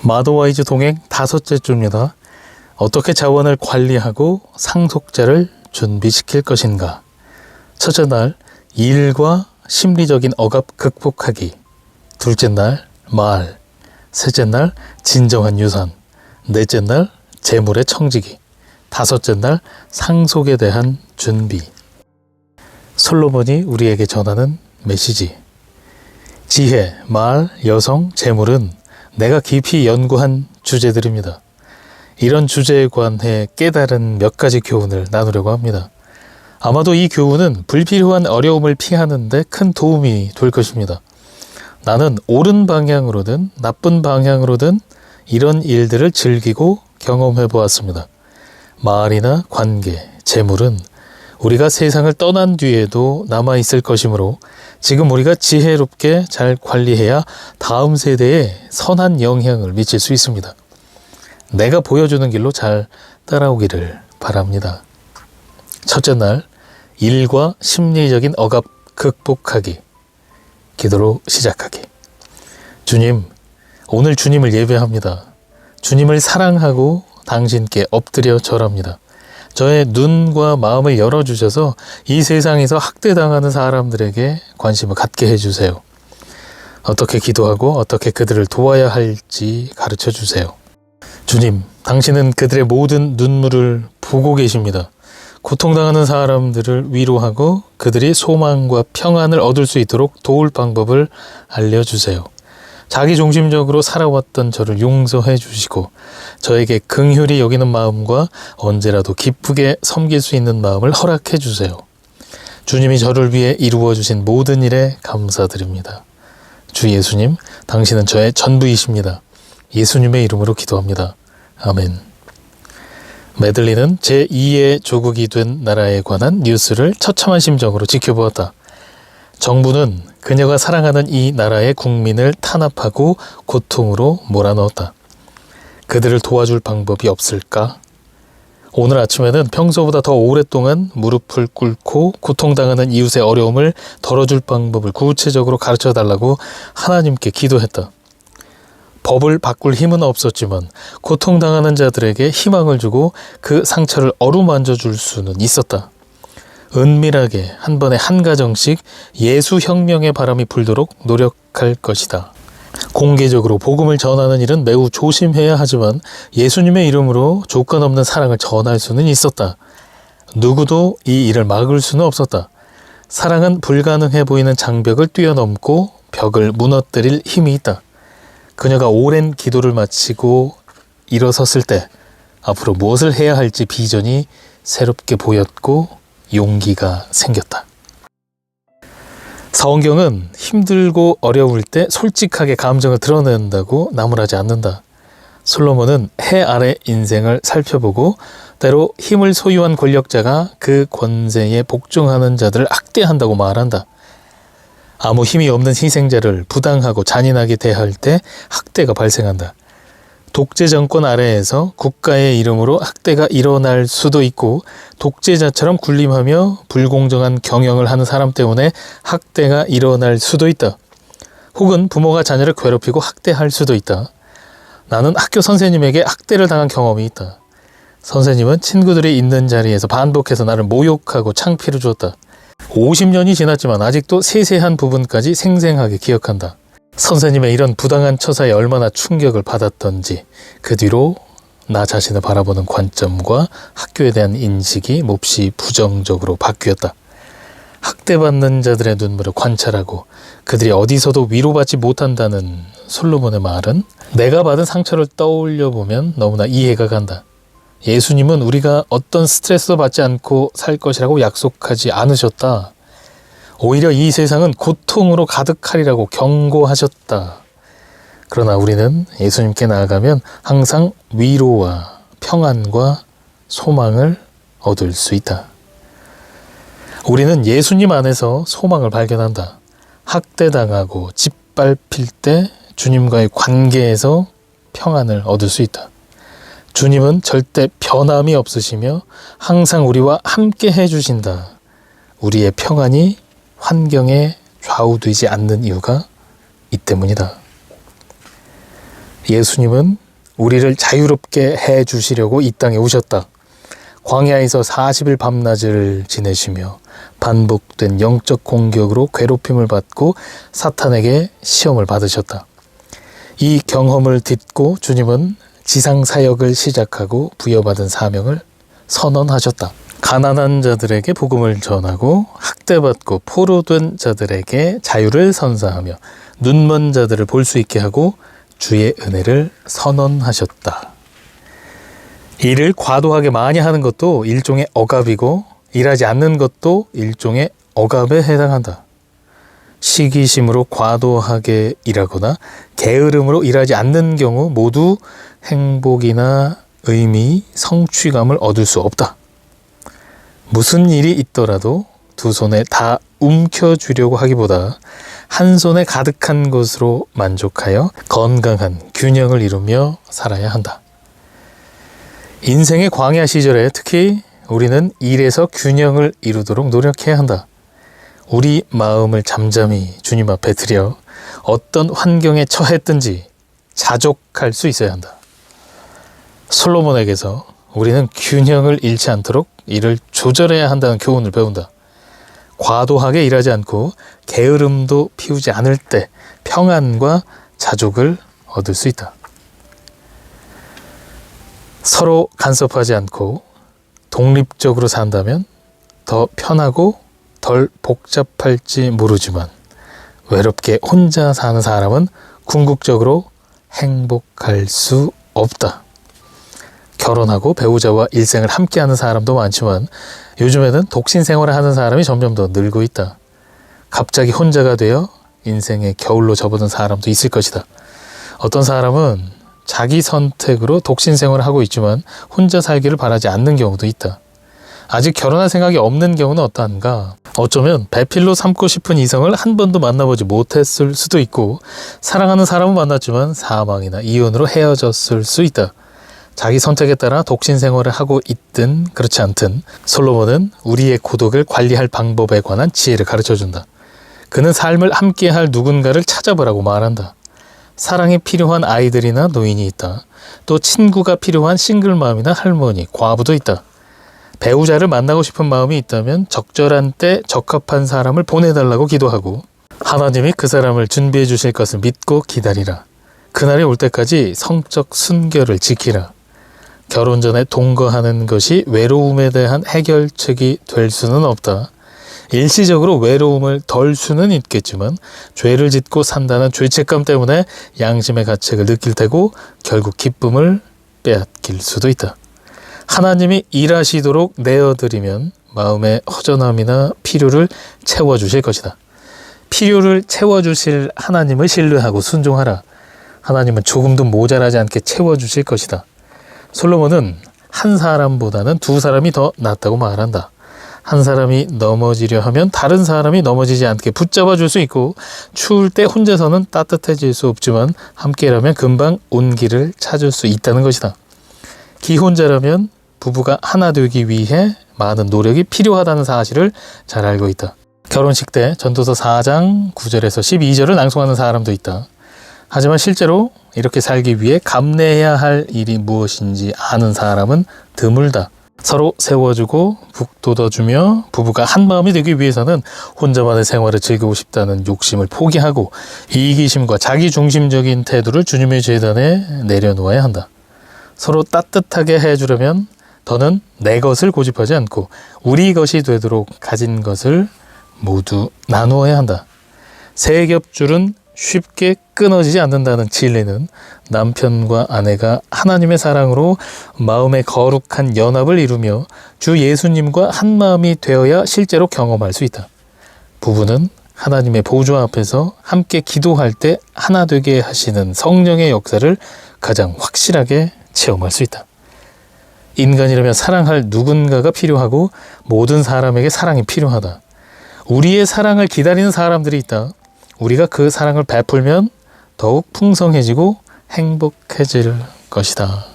마더와이즈 동행 5째 주입니다. 어떻게 자원을 관리하고 상속자를 준비시킬 것인가. 첫째 날, 일과 심리적인 억압 극복하기. 둘째 날, 말. 셋째 날, 진정한 유산. 넷째 날, 재물의 청지기. 다섯째 날, 상속에 대한 준비. 솔로몬이 우리에게 전하는 메시지. 지혜, 말, 여성, 재물은 내가 깊이 연구한 주제들입니다. 이런 주제에 관해 깨달은 몇 가지 교훈을 나누려고 합니다. 아마도 이 교훈은 불필요한 어려움을 피하는 데 큰 도움이 될 것입니다. 나는 옳은 방향으로든 나쁜 방향으로든 이런 일들을 즐기고 경험해 보았습니다. 말이나 관계, 재물은 우리가 세상을 떠난 뒤에도 남아있을 것이므로 지금 우리가 지혜롭게 잘 관리해야 다음 세대에 선한 영향을 미칠 수 있습니다. 내가 보여주는 길로 잘 따라오기를 바랍니다. 첫째 날, 일과 심리적인 억압 극복하기. 기도로 시작하기. 주님, 오늘 주님을 예배합니다. 주님을 사랑하고 당신께 엎드려 절합니다. 저의 눈과 마음을 열어주셔서 이 세상에서 학대당하는 사람들에게 관심을 갖게 해주세요. 어떻게 기도하고 어떻게 그들을 도와야 할지 가르쳐 주세요. 주님, 당신은 그들의 모든 눈물을 보고 계십니다. 고통당하는 사람들을 위로하고 그들이 소망과 평안을 얻을 수 있도록 도울 방법을 알려주세요. 자기중심적으로 살아왔던 저를 용서해 주시고 저에게 긍휼히 여기는 마음과 언제라도 기쁘게 섬길 수 있는 마음을 허락해 주세요. 주님이 저를 위해 이루어 주신 모든 일에 감사드립니다. 주 예수님, 당신은 저의 전부이십니다. 예수님의 이름으로 기도합니다. 아멘. 메들리는 제2의 조국이 된 나라에 관한 뉴스를 처참한 심정으로 지켜보았다. 정부는 그녀가 사랑하는 이 나라의 국민을 탄압하고 고통으로 몰아넣었다. 그들을 도와줄 방법이 없을까? 오늘 아침에는 평소보다 더 오랫동안 무릎을 꿇고 고통당하는 이웃의 어려움을 덜어줄 방법을 구체적으로 가르쳐달라고 하나님께 기도했다. 법을 바꿀 힘은 없었지만 고통당하는 자들에게 희망을 주고 그 상처를 어루만져 줄 수는 있었다. 은밀하게 한 번에 한 가정씩 예수혁명의 바람이 불도록 노력할 것이다. 공개적으로 복음을 전하는 일은 매우 조심해야 하지만 예수님의 이름으로 조건 없는 사랑을 전할 수는 있었다. 누구도 이 일을 막을 수는 없었다. 사랑은 불가능해 보이는 장벽을 뛰어넘고 벽을 무너뜨릴 힘이 있다. 그녀가 오랜 기도를 마치고 일어섰을 때 앞으로 무엇을 해야 할지 비전이 새롭게 보였고 용기가 생겼다. 성경은 힘들고 어려울 때 솔직하게 감정을 드러낸다고 나무라지 않는다. 솔로몬은 해 아래 인생을 살펴보고 때로 힘을 소유한 권력자가 그 권세에 복종하는 자들을 학대한다고 말한다. 아무 힘이 없는 희생자를 부당하고 잔인하게 대할 때 학대가 발생한다. 독재 정권 아래에서 국가의 이름으로 학대가 일어날 수도 있고 독재자처럼 군림하며 불공정한 경영을 하는 사람 때문에 학대가 일어날 수도 있다. 혹은 부모가 자녀를 괴롭히고 학대할 수도 있다. 나는 학교 선생님에게 학대를 당한 경험이 있다. 선생님은 친구들이 있는 자리에서 반복해서 나를 모욕하고 창피를 주었다. 50년이 지났지만 아직도 세세한 부분까지 생생하게 기억한다. 선생님의 이런 부당한 처사에 얼마나 충격을 받았던지 그 뒤로 나 자신을 바라보는 관점과 학교에 대한 인식이 몹시 부정적으로 바뀌었다. 학대받는 자들의 눈물을 관찰하고 그들이 어디서도 위로받지 못한다는 솔로몬의 말은 내가 받은 상처를 떠올려 보면 너무나 이해가 간다. 예수님은 우리가 어떤 스트레스도 받지 않고 살 것이라고 약속하지 않으셨다. 오히려 이 세상은 고통으로 가득하리라고 경고하셨다. 그러나 우리는 예수님께 나아가면 항상 위로와 평안과 소망을 얻을 수 있다. 우리는 예수님 안에서 소망을 발견한다. 학대당하고 짓밟힐 때 주님과의 관계에서 평안을 얻을 수 있다. 주님은 절대 변함이 없으시며 항상 우리와 함께 해주신다. 우리의 평안이 환경에 좌우되지 않는 이유가 이 때문이다. 예수님은 우리를 자유롭게 해 주시려고 이 땅에 오셨다. 광야에서 40일 밤낮을 지내시며 반복된 영적 공격으로 괴롭힘을 받고 사탄에게 시험을 받으셨다. 이 경험을 딛고 주님은 지상 사역을 시작하고 부여받은 사명을 선언하셨다. 가난한 자들에게 복음을 전하고 학대받고 포로된 자들에게 자유를 선사하며 눈먼 자들을 볼 수 있게 하고 주의 은혜를 선언하셨다. 일을 과도하게 많이 하는 것도 일종의 억압이고 일하지 않는 것도 일종의 억압에 해당한다. 시기심으로 과도하게 일하거나 게으름으로 일하지 않는 경우 모두 행복이나 의미, 성취감을 얻을 수 없다. 무슨 일이 있더라도 두 손에 다 움켜쥐려고 하기보다 한 손에 가득한 것으로 만족하여 건강한 균형을 이루며 살아야 한다. 인생의 광야 시절에 특히 우리는 일에서 균형을 이루도록 노력해야 한다. 우리 마음을 잠잠히 주님 앞에 드려 어떤 환경에 처했든지 자족할 수 있어야 한다. 솔로몬에게서 우리는 균형을 잃지 않도록 일을 조절해야 한다는 교훈을 배운다. 과도하게 일하지 않고 게으름도 피우지 않을 때 평안과 자족을 얻을 수 있다. 서로 간섭하지 않고 독립적으로 산다면 더 편하고 덜 복잡할지 모르지만 외롭게 혼자 사는 사람은 궁극적으로 행복할 수 없다. 결혼하고 배우자와 일생을 함께하는 사람도 많지만 요즘에는 독신 생활을 하는 사람이 점점 더 늘고 있다. 갑자기 혼자가 되어 인생의 겨울로 접어든 사람도 있을 것이다. 어떤 사람은 자기 선택으로 독신 생활을 하고 있지만 혼자 살기를 바라지 않는 경우도 있다. 아직 결혼할 생각이 없는 경우는 어떠한가? 어쩌면 배필로 삼고 싶은 이성을 한 번도 만나보지 못했을 수도 있고 사랑하는 사람은 만났지만 사망이나 이혼으로 헤어졌을 수 있다. 자기 선택에 따라 독신 생활을 하고 있든 그렇지 않든 솔로몬은 우리의 고독을 관리할 방법에 관한 지혜를 가르쳐준다. 그는 삶을 함께할 누군가를 찾아보라고 말한다. 사랑이 필요한 아이들이나 노인이 있다. 또 친구가 필요한 싱글맘이나 할머니, 과부도 있다. 배우자를 만나고 싶은 마음이 있다면 적절한 때 적합한 사람을 보내달라고 기도하고 하나님이 그 사람을 준비해 주실 것을 믿고 기다리라. 그날이 올 때까지 성적 순결을 지키라. 결혼 전에 동거하는 것이 외로움에 대한 해결책이 될 수는 없다. 일시적으로 외로움을 덜 수는 있겠지만 죄를 짓고 산다는 죄책감 때문에 양심의 가책을 느낄 테고 결국 기쁨을 빼앗길 수도 있다. 하나님이 일하시도록 내어드리면 마음의 허전함이나 필요를 채워주실 것이다. 필요를 채워주실 하나님을 신뢰하고 순종하라. 하나님은 조금도 모자라지 않게 채워주실 것이다. 솔로몬은 한 사람보다는 두 사람이 더 낫다고 말한다. 한 사람이 넘어지려 하면 다른 사람이 넘어지지 않게 붙잡아 줄 수 있고 추울 때 혼자서는 따뜻해질 수 없지만 함께라면 금방 온기를 찾을 수 있다는 것이다. 기혼자라면 부부가 하나 되기 위해 많은 노력이 필요하다는 사실을 잘 알고 있다. 결혼식 때 전도서 4장 9절에서 12절을 낭송하는 사람도 있다. 하지만 실제로 이렇게 살기 위해 감내해야 할 일이 무엇인지 아는 사람은 드물다. 서로 세워주고 북돋아주며 부부가 한마음이 되기 위해서는 혼자만의 생활을 즐기고 싶다는 욕심을 포기하고 이기심과 자기중심적인 태도를 주님의 제단에 내려놓아야 한다. 서로 따뜻하게 해주려면 더는 내 것을 고집하지 않고 우리 것이 되도록 가진 것을 모두 나누어야 한다. 세 겹줄은 쉽게 끊어지지 않는다는 진리는 남편과 아내가 하나님의 사랑으로 마음의 거룩한 연합을 이루며 주 예수님과 한마음이 되어야 실제로 경험할 수 있다. 부부는 하나님의 보좌 앞에서 함께 기도할 때 하나 되게 하시는 성령의 역사를 가장 확실하게 체험할 수 있다. 인간이라면 사랑할 누군가가 필요하고 모든 사람에게 사랑이 필요하다. 우리의 사랑을 기다리는 사람들이 있다. 우리가 그 사랑을 베풀면 더욱 풍성해지고 행복해질 것이다.